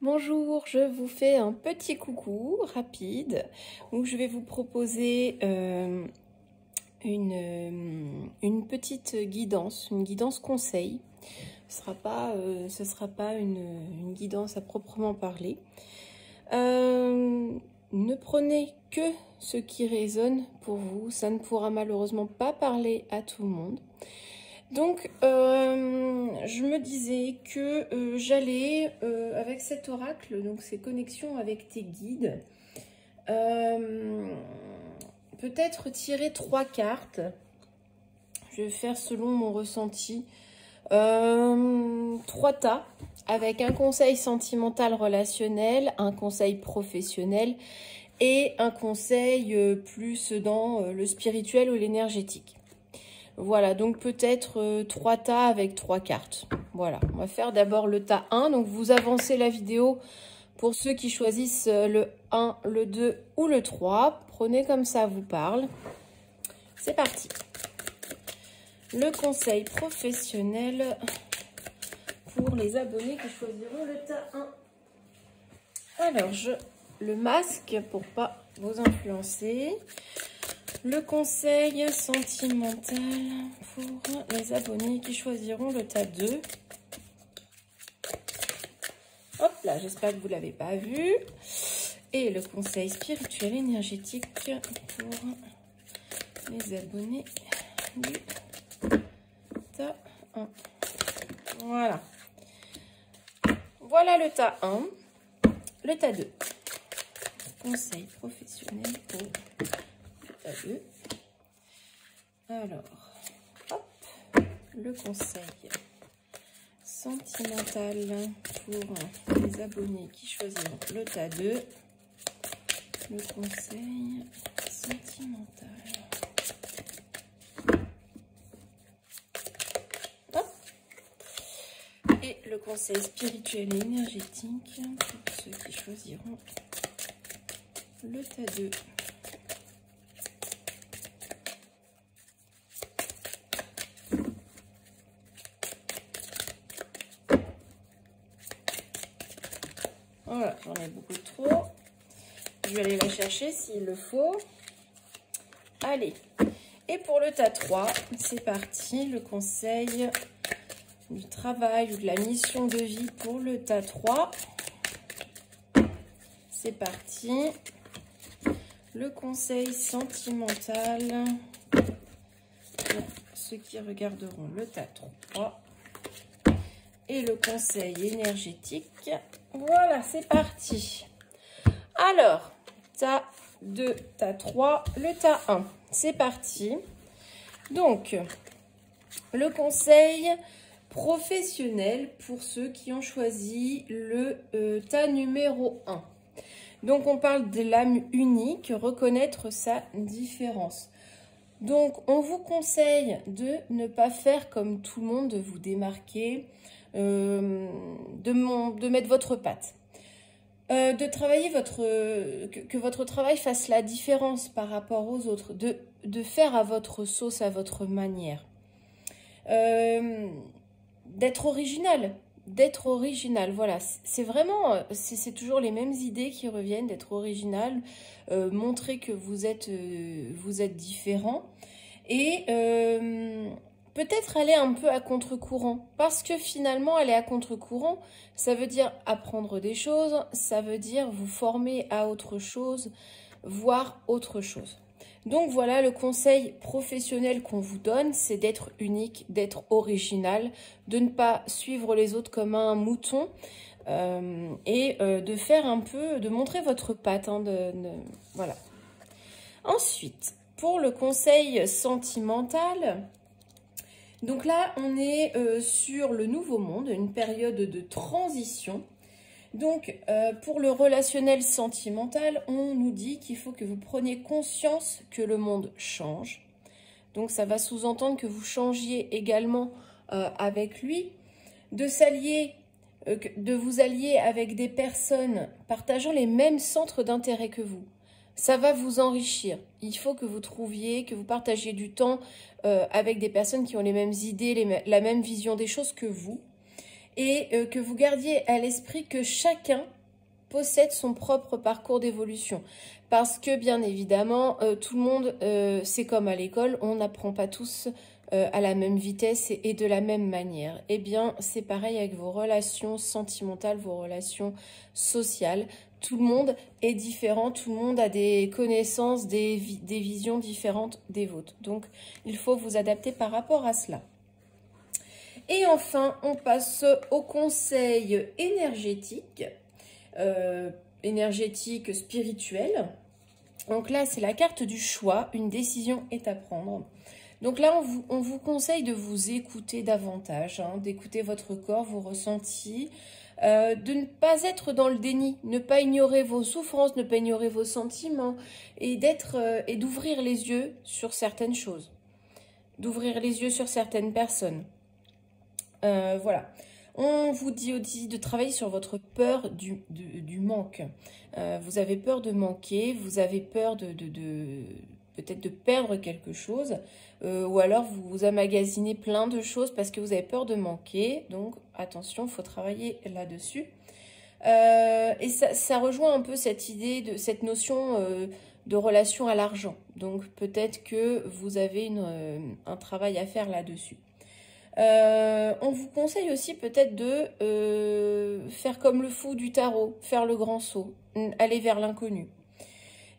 Bonjour, je vous fais un petit coucou rapide où je vais vous proposer une petite guidance, une guidance conseil. Ce sera pas une guidance à proprement parler. Ne prenez que ce qui résonne pour vous, ça ne pourra malheureusement pas parler à tout le monde. Donc, je me disais que j'allais, avec cet oracle, donc ces connexions avec tes guides, peut-être tirer 3 cartes. Je vais faire selon mon ressenti. 3 tas, avec un conseil sentimental relationnel, un conseil professionnel et un conseil plus dans le spirituel ou l'énergétique. Voilà, donc peut-être 3 tas avec 3 cartes. Voilà, on va faire d'abord le tas 1. Donc vous avancez la vidéo pour ceux qui choisissent le 1, le 2 ou le 3. Prenez comme ça vous parle. C'est parti. Le conseil professionnel pour les abonnés qui choisiront le tas 1. Alors, le masque pour pas vous influencer. Le conseil sentimental pour les abonnés qui choisiront le tas 2. Hop là, j'espère que vous ne l'avez pas vu. Et le conseil spirituel énergétique pour les abonnés du tas 1. Voilà. Voilà le tas 1. Le tas 2. Conseil professionnel pour le tas 2. Alors, hop, le conseil sentimental pour les abonnés qui choisiront le tas 2. Le conseil sentimental. Hop. Et le conseil spirituel et énergétique pour ceux qui choisiront le tas 2. Voilà, j'en ai beaucoup trop. Je vais aller la chercher s'il le faut. Allez. Et pour le tas 3, c'est parti. Le conseil du travail ou de la mission de vie pour le tas 3. C'est parti. Le conseil sentimental pour ceux qui regarderont le tas 3. Et le conseil énergétique. Voilà, c'est parti. Alors, tas 2, tas 3, le tas 1. C'est parti. Donc, le conseil professionnel pour ceux qui ont choisi le tas numéro 1. Donc, on parle de l'âme unique, reconnaître sa différence. Donc, on vous conseille de ne pas faire comme tout le monde, de vous démarquer, de mettre votre patte. De travailler que votre travail fasse la différence par rapport aux autres, de faire à votre sauce, à votre manière. D'être original, voilà, c'est vraiment, c'est toujours les mêmes idées qui reviennent, d'être original, montrer que vous êtes différent et peut-être aller un peu à contre-courant, parce que finalement aller à contre-courant, ça veut dire apprendre des choses, ça veut dire vous former à autre chose, voir autre chose. Donc voilà, le conseil professionnel qu'on vous donne, c'est d'être unique, d'être original, de ne pas suivre les autres comme un mouton et de faire un peu, de montrer votre patte. Hein, voilà. Ensuite, pour le conseil sentimental, donc là, on est sur le nouveau monde, une période de transition. Donc, pour le relationnel sentimental, on nous dit qu'il faut que vous preniez conscience que le monde change. Donc, ça va sous-entendre que vous changiez également avec lui, de vous allier avec des personnes partageant les mêmes centres d'intérêt que vous. Ça va vous enrichir. Il faut que vous trouviez, que vous partagiez du temps avec des personnes qui ont les mêmes idées, la même vision des choses que vous. et que vous gardiez à l'esprit que chacun possède son propre parcours d'évolution. Parce que bien évidemment, tout le monde, c'est comme à l'école, on n'apprend pas tous à la même vitesse et de la même manière. Eh bien, c'est pareil avec vos relations sentimentales, vos relations sociales. Tout le monde est différent, tout le monde a des connaissances, des visions différentes des vôtres. Donc, il faut vous adapter par rapport à cela. Et enfin, on passe au conseil énergétique. Énergétique, spirituel. Donc là, c'est la carte du choix, une décision est à prendre. Donc là, on vous conseille de vous écouter davantage, hein, d'écouter votre corps, vos ressentis, de ne pas être dans le déni, ne pas ignorer vos souffrances, ne pas ignorer vos sentiments et et d'ouvrir les yeux sur certaines choses, d'ouvrir les yeux sur certaines personnes. Voilà. On vous dit aussi de travailler sur votre peur du manque. Vous avez peur de manquer, vous avez peur peut-être de perdre quelque chose, ou alors vous amagasinez plein de choses parce que vous avez peur de manquer. Donc attention, il faut travailler là-dessus. Et ça rejoint un peu cette idée, cette notion de relation à l'argent. Donc peut-être que vous avez un travail à faire là-dessus. On vous conseille aussi peut-être de faire comme le fou du tarot, faire le grand saut, aller vers l'inconnu.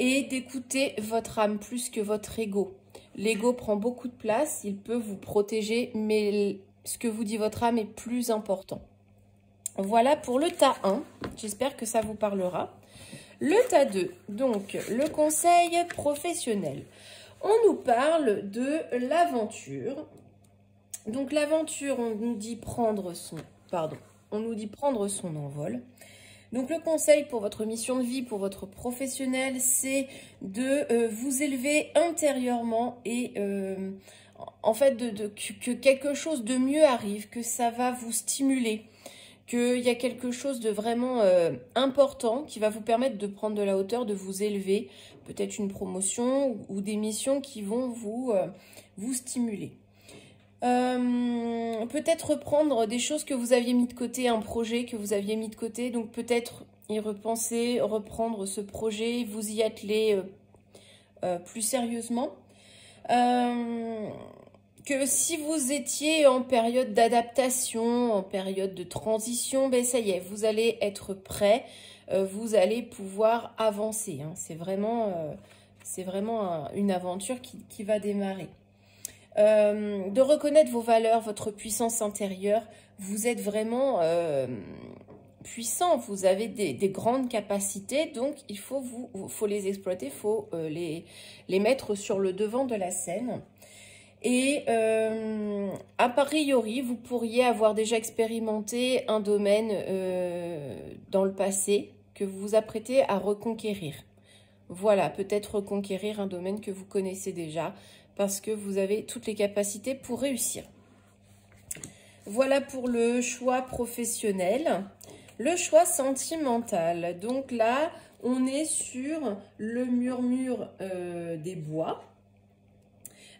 Et d'écouter votre âme plus que votre ego. L'ego prend beaucoup de place, il peut vous protéger, mais ce que vous dit votre âme est plus important. Voilà pour le tas 1, j'espère que ça vous parlera. Le tas 2, donc le conseil professionnel. On nous parle de l'aventure. Donc l'aventure, on nous dit prendre son envol. Donc le conseil pour votre mission de vie, pour votre professionnel, c'est de vous élever intérieurement et en fait que quelque chose de mieux arrive, que ça va vous stimuler, qu'il y a quelque chose de vraiment important qui va vous permettre de prendre de la hauteur, de vous élever, peut-être une promotion ou des missions qui vont vous stimuler. Peut-être reprendre des choses que vous aviez mis de côté, un projet que vous aviez mis de côté, donc peut-être y repenser, reprendre ce projet, vous y atteler plus sérieusement. Que si vous étiez en période d'adaptation, en période de transition, ben ça y est, vous allez être prêt, vous allez pouvoir avancer, hein. C'est vraiment une aventure qui va démarrer. De reconnaître vos valeurs, votre puissance intérieure. Vous êtes vraiment puissant, vous avez des grandes capacités, donc il faut les exploiter, il faut les mettre sur le devant de la scène. Et a priori, vous pourriez avoir déjà expérimenté un domaine dans le passé que vous vous apprêtez à reconquérir. Voilà, peut-être reconquérir un domaine que vous connaissez déjà, parce que vous avez toutes les capacités pour réussir. Voilà pour le choix professionnel. Le choix sentimental. Donc là, on est sur le murmure des bois.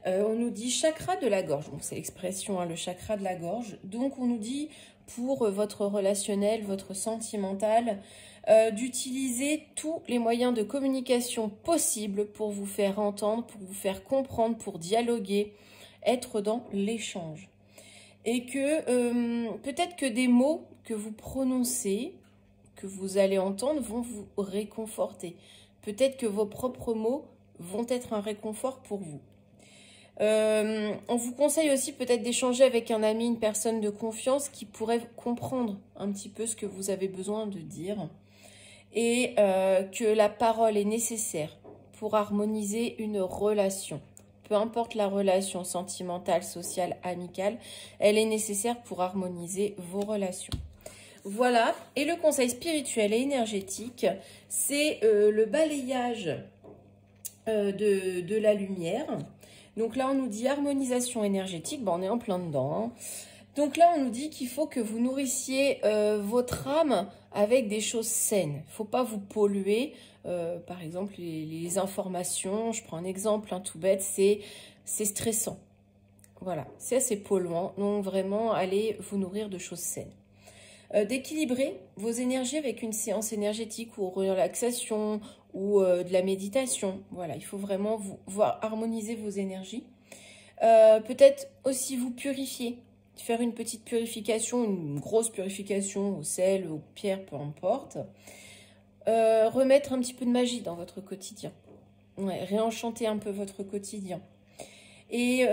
On nous dit chakra de la gorge. Bon, c'est l'expression, hein, le chakra de la gorge. Donc, on nous dit pour votre relationnel, votre sentimental, d'utiliser tous les moyens de communication possibles pour vous faire entendre, pour vous faire comprendre, pour dialoguer, être dans l'échange. Et que peut-être que des mots que vous prononcez, que vous allez entendre, vont vous réconforter. Peut-être que vos propres mots vont être un réconfort pour vous. On vous conseille aussi peut-être d'échanger avec un ami, une personne de confiance qui pourrait comprendre un petit peu ce que vous avez besoin de dire. Et que la parole est nécessaire pour harmoniser une relation. Peu importe la relation sentimentale, sociale, amicale, elle est nécessaire pour harmoniser vos relations. Voilà, et le conseil spirituel et énergétique, c'est le balayage de la lumière. Donc là, on nous dit harmonisation énergétique, bon, on est en plein dedans. Donc là, on nous dit qu'il faut que vous nourrissiez votre âme avec des choses saines. Il ne faut pas vous polluer. Par exemple, les informations, je prends un exemple tout bête, c'est stressant. Voilà, c'est assez polluant. Donc vraiment, allez vous nourrir de choses saines. d'équilibrer vos énergies avec une séance énergétique ou relaxation ou de la méditation. Voilà, il faut vraiment voir harmoniser vos énergies. Peut-être aussi vous purifier, faire une petite purification, une grosse purification au sel, aux pierres, peu importe. Remettre un petit peu de magie dans votre quotidien. Ouais, réenchanter un peu votre quotidien. Et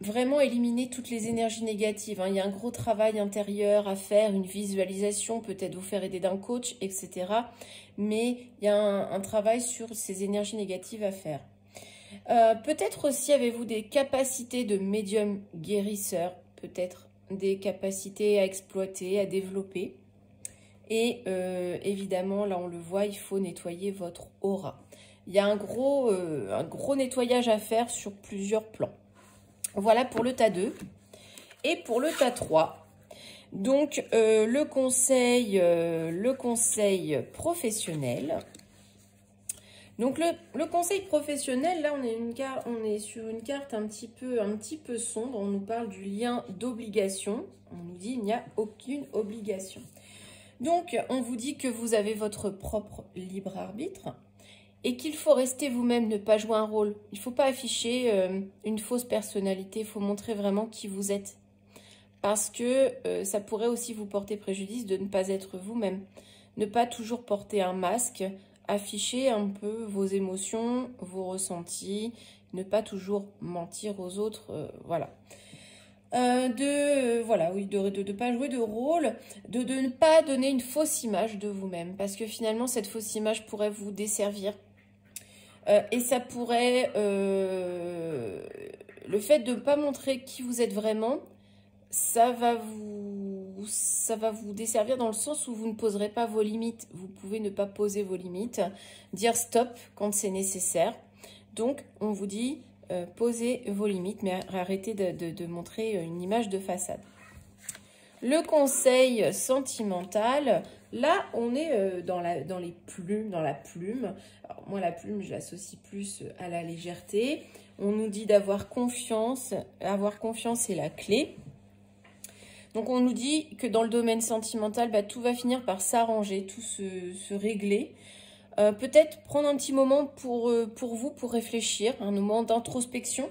vraiment éliminer toutes les énergies négatives. Hein. Il y a un gros travail intérieur à faire, une visualisation, peut-être vous faire aider d'un coach, etc. Mais il y a un travail sur ces énergies négatives à faire. Peut-être aussi avez-vous des capacités de médium guérisseur, peut-être des capacités à exploiter, à développer. Et évidemment, là on le voit, il faut nettoyer votre aura. Il y a un gros nettoyage à faire sur plusieurs plans. Voilà pour le tas 2. Et pour le tas 3, donc le conseil professionnel. Donc le conseil professionnel, là on est sur une carte un petit peu sombre. On nous parle du lien d'obligation. On nous dit il n'y a aucune obligation. Donc on vous dit que vous avez votre propre libre arbitre et qu'il faut rester vous-même, ne pas jouer un rôle. Il ne faut pas afficher une fausse personnalité, il faut montrer vraiment qui vous êtes. Parce que ça pourrait aussi vous porter préjudice de ne pas être vous-même. Ne pas toujours porter un masque, afficher un peu vos émotions, vos ressentis, ne pas toujours mentir aux autres, voilà. De ne pas jouer de rôle, de ne pas donner une fausse image de vous-même. Parce que finalement, cette fausse image pourrait vous desservir. Et ça pourrait... le fait de ne pas montrer qui vous êtes vraiment, ça va vous desservir dans le sens où vous ne poserez pas vos limites. Vous pouvez ne pas poser vos limites, dire stop quand c'est nécessaire. Donc, on vous dit, posez vos limites, mais arrêtez de montrer une image de façade. Le conseil sentimental, là, on est dans la plume. Alors, moi, la plume, je l'associe plus à la légèreté. On nous dit d'avoir confiance. Avoir confiance est la clé. Donc, on nous dit que dans le domaine sentimental, tout va finir par s'arranger, tout se régler. Peut-être prendre un petit moment pour vous, pour réfléchir, un moment d'introspection.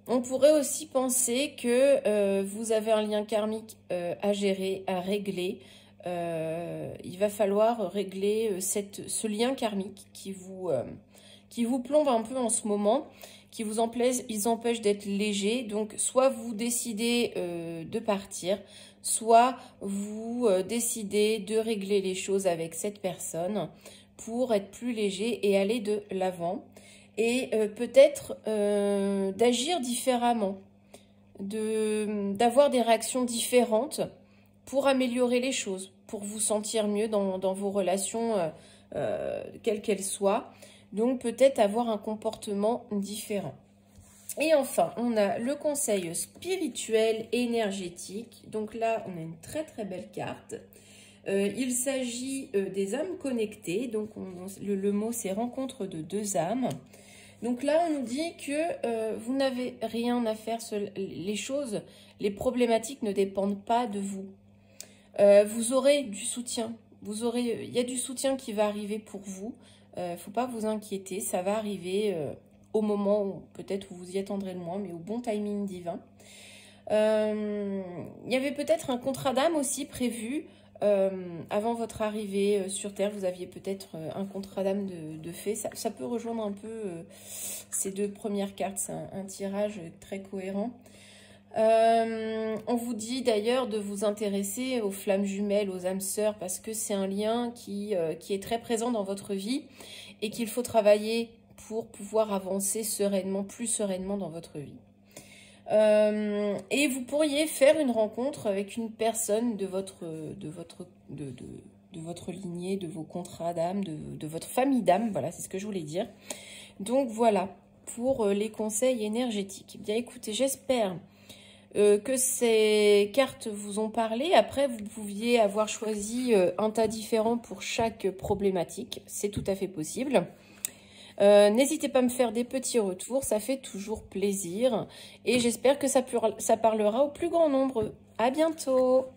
On pourrait aussi penser que vous avez un lien karmique à gérer, à régler. Il va falloir régler ce lien karmique qui vous plombe un peu en ce moment, qui vous empêche d'être léger. Donc, soit vous décidez de partir, soit vous décidez de régler les choses avec cette personne pour être plus léger et aller de l'avant. Et peut-être d'agir différemment, d'avoir des réactions différentes pour améliorer les choses, pour vous sentir mieux dans vos relations, quelles qu'elles soient. Donc peut-être avoir un comportement différent. Et enfin, on a le conseil spirituel énergétique. Donc là, on a une très très belle carte. Il s'agit des âmes connectées. Donc le mot c'est rencontre de deux âmes. Donc là, on nous dit que vous n'avez rien à faire seul. Les problématiques ne dépendent pas de vous. Vous aurez du soutien. Il y a du soutien qui va arriver pour vous. Il ne faut pas vous inquiéter. Ça va arriver au moment où peut-être vous y attendrez le moins, mais au bon timing divin. Il y avait peut-être un contrat d'âme aussi prévu. Avant votre arrivée sur Terre, vous aviez peut-être un contrat d'âme de fait. Ça peut rejoindre un peu ces deux premières cartes. C'est un tirage très cohérent. On vous dit d'ailleurs de vous intéresser aux flammes jumelles, aux âmes sœurs, parce que c'est un lien qui est très présent dans votre vie et qu'il faut travailler pour pouvoir avancer sereinement, plus sereinement dans votre vie. Et vous pourriez faire une rencontre avec une personne de votre lignée, de vos contrats d'âme, de votre famille d'âme. Voilà, c'est ce que je voulais dire. Donc voilà pour les conseils énergétiques. Bien écoutez, j'espère que ces cartes vous ont parlé. Après, vous pouviez avoir choisi un tas différent pour chaque problématique. C'est tout à fait possible. N'hésitez pas à me faire des petits retours, ça fait toujours plaisir. Et j'espère que ça parlera au plus grand nombre À bientôt!